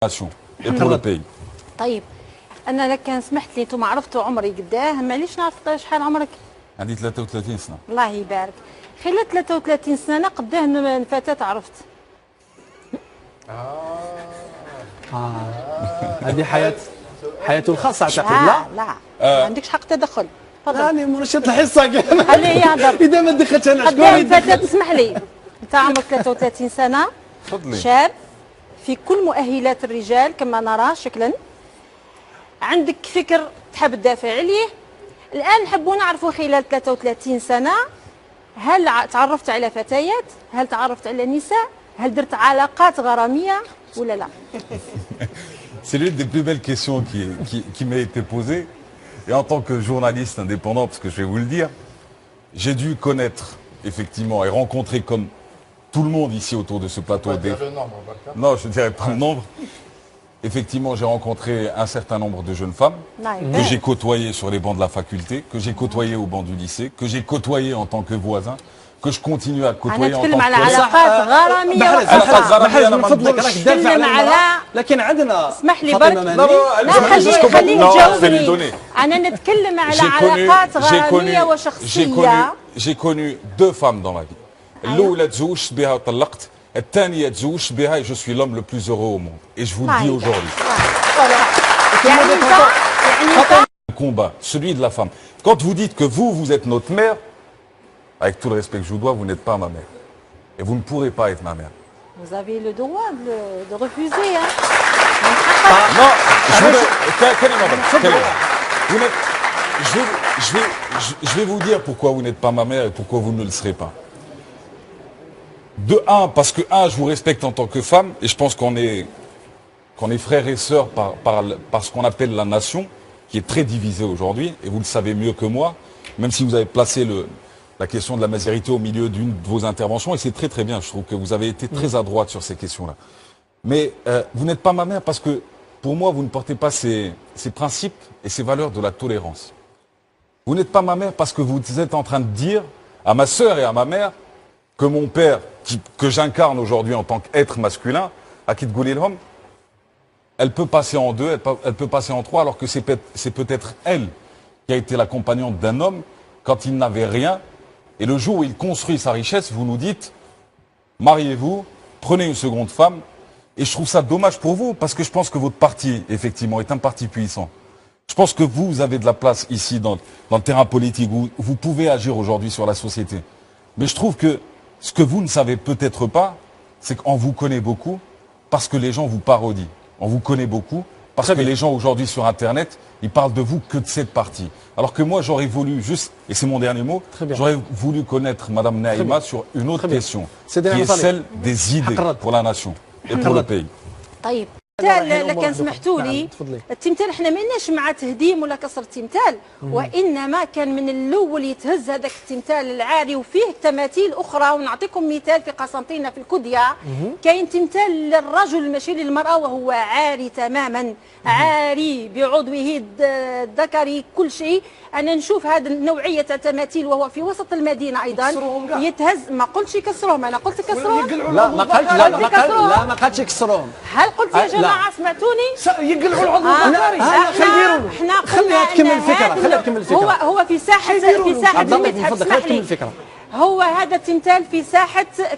et pour le pays. طيب انا لك كان سمحت لي انتم عرفتوا عمري قداه معليش نعرف شحال عمرك. عندي 33 سنه. الله يبارك. خلال 33 سنه قداه فتاه عرفت. هذه حياته الخاصه اعتقد. لا ما عندكش حق تدخل. تفضل. يعني مرشد الحصه خليه يهضر. اذا ما دخلتش انا قدام فتاه تسمح لي. انت عمرك 33 سنه. تفضلي. شاب في كل مؤهلات الرجال كما نرى شكلا. عندك فكر تحب تدافع عليه. الآن نحبوا نعرفوا خلال 33 سنة هل تعرفت على فتيات؟ هل تعرفت على نساء؟ هل درت علاقات غرامية ولا لا؟ C'est l'une des plus belles questions qui m'a été posée. Et en tant que journaliste indépendant, parce que je vais vous le dire, j'ai dû connaître effectivement et rencontrer comme tout le monde ici autour de ce plateau. Non, je ne dirais pas le nombre. Effectivement, j'ai rencontré un certain nombre de jeunes femmes que j'ai côtoyées sur les bancs de la faculté, que j'ai côtoyées au banc du lycée, que j'ai côtoyées en tant que voisin, que je continue à côtoyer en tant que نتكلم على علاقات غرامية غرامية. من فضلك راك تدافع على المرأة لكن عندنا اسمح لي برك. لا خليه يجاوبني. أنا نتكلم على علاقات غرامية وشخصية. J'ai connu deux femmes dans ma vie. الأولى تزوجت بها وطلقت. الثانية تزوجت بها et je suis l'homme le plus heureux au monde. Et je vous le dis aujourd'hui. Le combat, celui de la femme. Quand vous dites que vous êtes notre mère, avec tout le respect que je vous dois, vous n'êtes pas ma mère. Et vous ne pourrez pas être ma mère. Vous avez le droit de refuser. Hein. Non, je vais vous dire pourquoi vous n'êtes pas ma mère et pourquoi vous ne le serez pas. De un, parce que je vous respecte en tant que femme, et je pense qu'on est frères et sœurs par ce qu'on appelle la nation, qui est très divisée aujourd'hui, et vous le savez mieux que moi, même si vous avez placé la question de la majorité au milieu d'une de vos interventions, et c'est très très bien, je trouve que vous avez été très à droite sur ces questions-là. Mais vous n'êtes pas ma mère parce que, pour moi, vous ne portez pas ces principes et ces valeurs de la tolérance. Vous n'êtes pas ma mère parce que vous êtes en train de dire à ma sœur et à ma mère que mon père, que j'incarne aujourd'hui en tant qu'être masculin, Akid Goulilhom, elle peut passer en deux, elle peut passer en trois, alors que c'est peut-être elle qui a été la compagnonne d'un homme quand il n'avait rien. Et le jour où il construit sa richesse, vous nous dites, mariez-vous, prenez une seconde femme. Et je trouve ça dommage pour vous, parce que je pense que votre parti, effectivement, est un parti puissant. Je pense que vous avez de la place ici dans le terrain politique, où vous pouvez agir aujourd'hui sur la société. Mais je trouve que ce que vous ne savez peut-être pas, c'est qu'on vous connaît beaucoup parce que les gens vous parodient. On vous connaît beaucoup parce que les gens aujourd'hui sur Internet, ils parlent de vous que de cette partie. Alors que moi, j'aurais voulu juste, et c'est mon dernier mot, j'aurais voulu connaître Madame Naïma sur une autre question, qui est celle des idées pour la nation et pour le pays. طيب التمثال لكن سمحتوا لي التمثال احنا ماناش مع تهديم ولا كسر التمثال وانما كان من الاول يتهز هذاك التمثال العاري وفيه تماثيل اخرى ونعطيكم مثال في قسنطينه في الكديه كاين تمثال للرجل ماشي للمراه وهو عاري تماما عاري بعضوه الذكري كل شيء. انا نشوف هذه النوعيه التماثيل وهو في وسط المدينه ايضا يتهز. ما قلتش يكسروهم انا قلت يكسروهم. لا ما قلت ما قالتش يكسروهم. هل قلت يا جماعه سمعتوني؟ يقلعوا العضو الذكري. احنا خليها تكمل الفكره. هو في ساحه المتحف. اسمح لي. هو هذا التمثال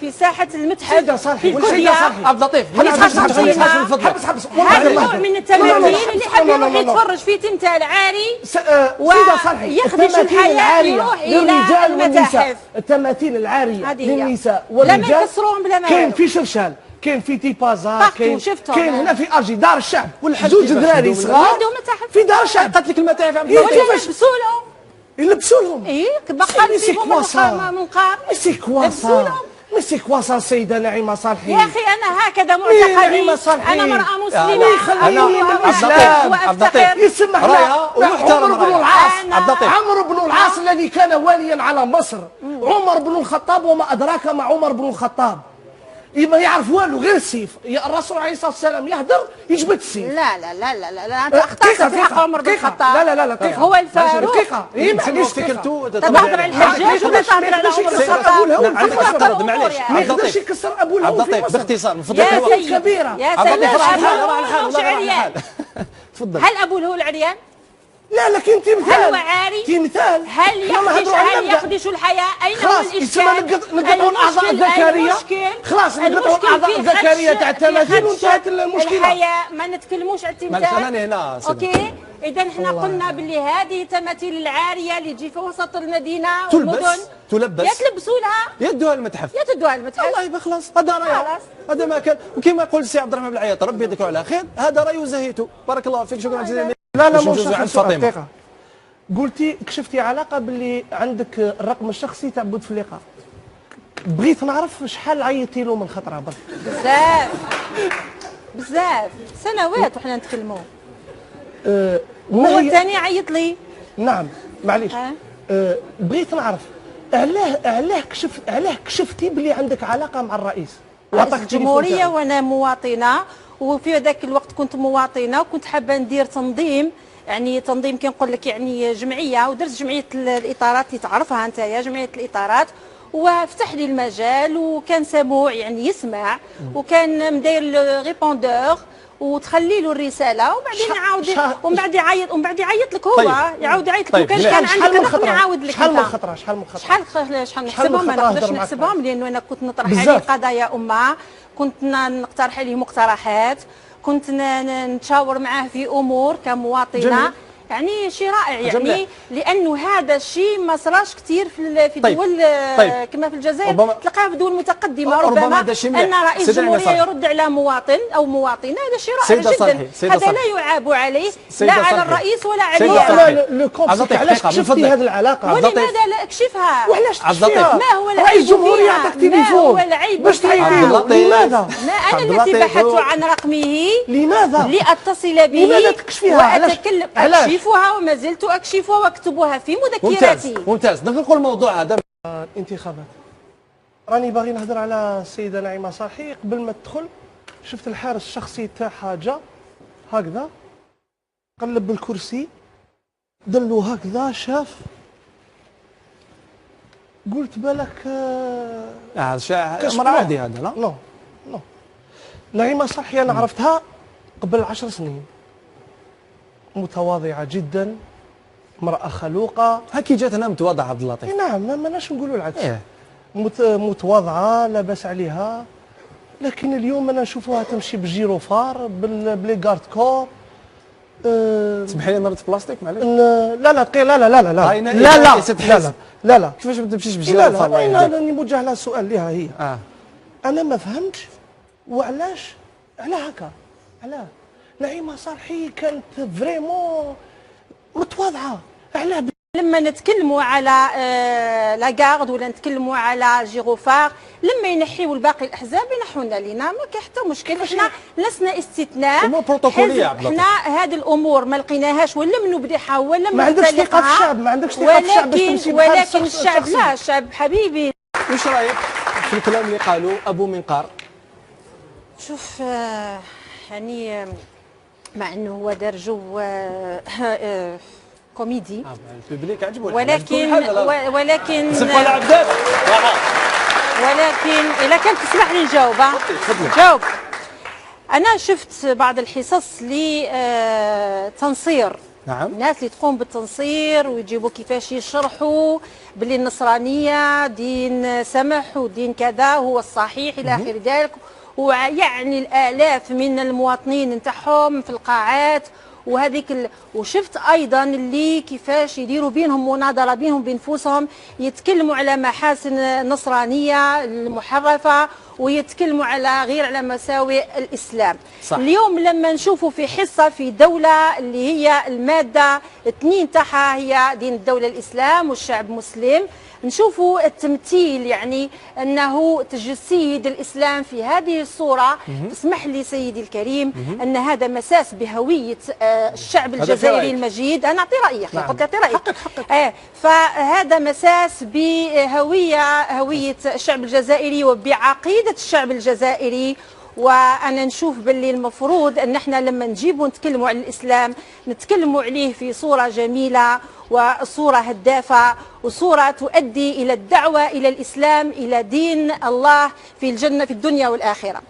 في ساحه المتحف في الكديه. عبد اللطيف هذا نوع من التماثيل اللي حاب يروح يتفرج في تمثال عاري ويخدش الحياه يروح الى المتاحف. التماثيل العاريه للنساء والرجال لا ما يكسروهم بلا ما كاين في شرشال كاين في تيبازا كاين هنا في ارجي دار الشعب زوج دراري صغار في دار الشعب. قالت لك المتاحف يلبسوا لهم يلبسوا لهم. ايه بقى فيهم منقار. سي كواسا سي كواسا السيده نعيمه صالحي. يا اخي انا هكذا معتقدي. انا مرأة مسلمه. انا يسمح عمرو بن العاص. عمرو بن العاص الذي كان واليا على مصر. عمر بن الخطاب وما ادراك ما عمر بن الخطاب. ما يعرف والو غير السيف. الرسول عليه الصلاه والسلام يهدر يجبد السيف. لا لا لا لا لا انت اخطات في حق عمر بن الخطاب. لا لا لا دقيقه هو الفاروق دقيقه. معليش فكرتو تهضر على الحجاج ولا تهضر على عمر بن الخطاب؟ عندك الفرد معليش. ما يقدرش يكسر ابو الهول في مصر باختصار من فضلك. يا سيد كبيره يا سيد على عريان. تفضل. هل ابو الهول عريان؟ لا لكن تمثال. هل هو عاري؟ تمثال. هل يخدش الحياة؟ أين هو الإشكال؟ نقطعوا الأعضاء الذكرية. خلاص نقطعوا الأعضاء الذكرية تاع التماثيل وانتهت المشكلة. الحياة ما نتكلموش على التمثال. أنا هنا أوكي. إذا احنا قلنا باللي هذه تماثيل العارية اللي تجي في وسط المدينة والمدن تلبس يتلبسوا لها يدوها المتحف. يدوها المتحف. الله يبقى خلاص هذا رأيه. هذا ما كان. وكما يقول السي عبد الرحمن بالعياط ربي يذكره على خير هذا رأيه وزهيته. بارك الله فيك شكرا جزيلا. لا مش فاطمه. قلتي كشفتي علاقه باللي عندك الرقم الشخصي تاع بوتفليقه. بغيت نعرف شحال عيطتي له من خطره برك. بزاف سنوات وحنا نتكلموا. هو الثاني عيط لي. نعم معليش. بغيت نعرف علاه كشفتي باللي عندك علاقه مع الرئيس وعطاك الجمهوريه وانا مواطنه، وفي ذاك الوقت كنت مواطنه وكنت حابه ندير تنظيم، يعني تنظيم كي نقول لك يعني جمعيه، ودرت جمعيه الاطارات اللي تعرفها انت يا جمعيه الاطارات، وفتح لي المجال وكان سموع يعني يسمع، وكان مداير ريبوندور وتخلي له الرساله وبعدين يعاود ومن بعد يعيط لك هو. طيب. يعاود يعيط لك. طيب. كان عندك رقم يعاود لك. شحال من خطره شحال نحسبهم؟ ما نقدرش نحسبهم لانه انا كنت نطرح عليه قضايا امه، كنت نقترح عليه مقترحات، كنت نتشاور معاه في امور كمواطنه. جميل. يعني شيء رائع يعني جميل. لانه هذا الشيء ما صراش كثير في دول كما في الجزائر، تلقاها في دول متقدمه. ربما ان رئيس الجمهوريه يرد على مواطن او مواطنه، هذا شيء رائع جدا. هذا لا يعاب عليه لا على الرئيس ولا عليه. لو كونسيبت علاش كشفتي هذه العلاقه؟ ولماذا لا اكشفها؟ وعلاش تكشفيها؟ ما هو العيب؟ رئيس الجمهوريه يعطيك تليفون باش تعيطي له. لماذا؟ ما انا التي بحثت عن رقمه. لماذا؟ لاتصل به. لماذا تكشفيها؟ واتكلم اكشفها وما زلت اكشفها واكتبها في مذكراتي. ممتاز. ننقل الموضوع هذا. الانتخابات راني باغي نهضر على السيده نعيمه صالحي. قبل ما تدخل شفت الحارس الشخصي تاعها جا هكذا قلب بالكرسي دلو هكذا شاف، قلت بالك امر عادي هذا. لا نو نعيمه صالحي انا عرفتها قبل 10 سنين، متواضعه جدا، امراه خلوقه. هكي جات هنا متواضعه عبد اللطيف. نعم ما ماناش نقولوا العكس. متواضعه لا باس عليها، لكن اليوم انا نشوفوها تمشي بالجيروفار بلي كارد كور. تسمحي لي نرد بلاستيك معليش. لا كيفاش ما تمشيش بالجيروفار؟ لا راني موجه لها السؤال لها هي. انا ما فهمتش وعلاش على هكا. علاه نعيمه صالحي كانت فريمون متواضعه. علاه لما نتكلموا على لاكارد ولا نتكلموا على جيروفار، لما ينحيوا الباقي الاحزاب ينحوا لنا ما كاين حتى مشكل. احنا لسنا استثناء. امور بروتوكوليه. احنا هذه الامور ما لقيناهاش ولم نبدحها ولم ما عندكش ثقه في الشعب، ما عندكش ثقه في الشعب باش تمشي بحال ولكن الشعب لا، الشعب حبيبي. واش رايك في الكلام اللي قالوا ابو منقار؟ شوف يعني مع انه هو دار جو كوميدي الببليك عجبه، ولكن اذا كانت تسمح لي نجاوب. جاوب. انا شفت بعض الحصص لتنصير. نعم. الناس اللي تقوم بالتنصير ويجيبوا كيفاش يشرحوا باللي النصرانيه دين سمح ودين كذا هو الصحيح الى اخر ذلك، ويعني الالاف من المواطنين نتاعهم في القاعات وهذيك وشفت ايضا اللي كيفاش يديروا بينهم مناظره بينهم بانفسهم، يتكلموا على محاسن النصرانيه المحرفه ويتكلموا على غير على مساوئ الاسلام. صح. اليوم لما نشوفوا في حصه في دوله اللي هي الماده 2 تاعها هي دين الدوله الاسلام والشعب مسلم، نشوفوا التمثيل يعني أنه تجسيد الإسلام في هذه الصورة. اسمح لي سيدي الكريم أن هذا مساس بهوية الشعب الجزائري المجيد. أنا أعطي رأيي أخي، قلت أعطي رأيي. فهذا مساس بهوية الشعب الجزائري وبعقيدة الشعب الجزائري. وانا نشوف باللي المفروض ان احنا لما نجيبوا نتكلموا عن الاسلام نتكلموا عليه في صوره جميله وصوره هدافه وصوره تؤدي الى الدعوه الى الاسلام، الى دين الله في الجنه في الدنيا والاخره.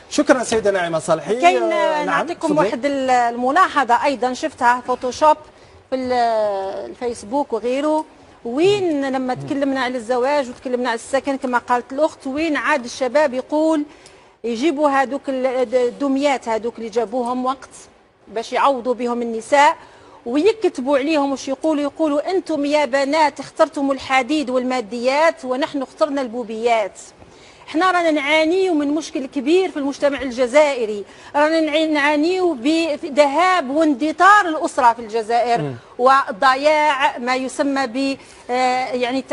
شكرا سيدة نعيمة صالحي. كاين نعطيكم واحد الملاحظه ايضا شفتها فوتوشوب في الفيسبوك وغيره، وين لما تكلمنا على الزواج وتكلمنا على السكن كما قالت الاخت، وين عاد الشباب يقول يجيبوا هذوك الدميات هذوك اللي جابوهم وقت باش يعوضوا بهم النساء ويكتبوا عليهم وش يقولوا انتم يا بنات اخترتم الحديد والماديات ونحن اخترنا البوبيات. احنا رانا نعانيو من مشكل كبير في المجتمع الجزائري، رانا نعانيو بذهاب واندثار الاسره في الجزائر وضياع ما يسمى ب يعني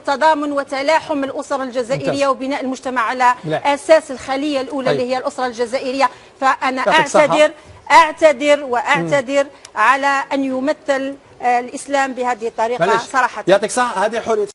تضامن وتلاحم الاسره الجزائريه وبناء المجتمع على اساس الخليه الاولى اللي هي الاسره الجزائريه. فانا اعتذر على ان يمثل الاسلام بهذه الطريقه صراحه. يعطيك صحه. هذه حريه